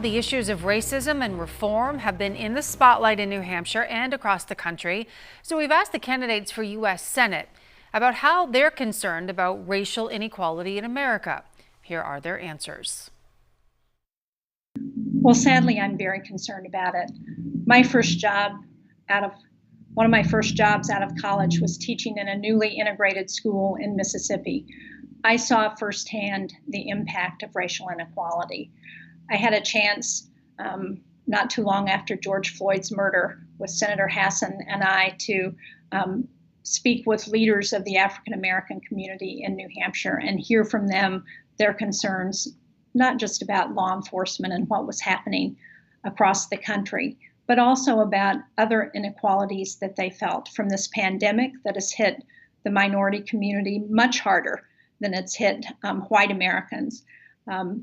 the issues of racism and reform have been in the spotlight in New Hampshire and across the country. So we've asked the candidates for U.S. Senate about how they're concerned about racial inequality in America. Here are their answers. Well, sadly, I'm very concerned about it. One of my first jobs out of college was teaching in a newly integrated school in Mississippi. I saw firsthand the impact of racial inequality. I had a chance not too long after George Floyd's murder with Senator Hassan and I to speak with leaders of the African American community in New Hampshire and hear from them their concerns, not just about law enforcement and what was happening across the country, but also about other inequalities that they felt from this pandemic that has hit the minority community much harder than it's hit white Americans.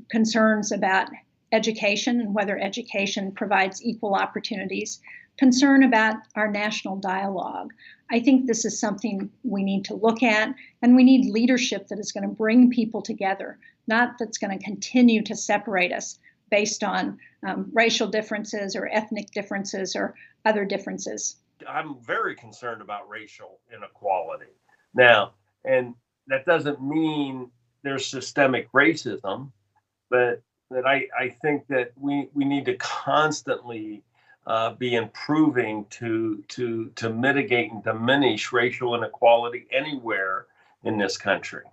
Concerns about education and whether education provides equal opportunities, concern about our national dialogue. I think this is something we need to look at, and we need leadership that is going to bring people together, not that's going to continue to separate us based on racial differences or ethnic differences or other differences. I'm very concerned about racial inequality. Now, and that doesn't mean there's systemic racism, but that I think that we need to constantly be improving to mitigate and diminish racial inequality anywhere in this country,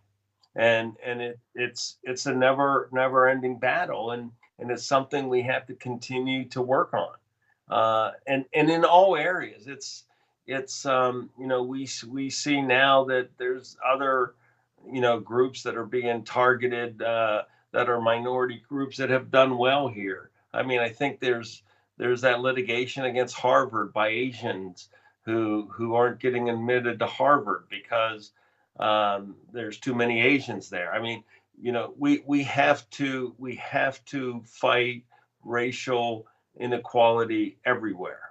and it's a never ending battle, and it's something we have to continue to work on, and in all areas. We see now that there's other groups that are being targeted, that are minority groups that have done well here. I mean, I think there's that litigation against Harvard by Asians who aren't getting admitted to Harvard because there's too many Asians there. I mean, we have to fight racial inequality everywhere.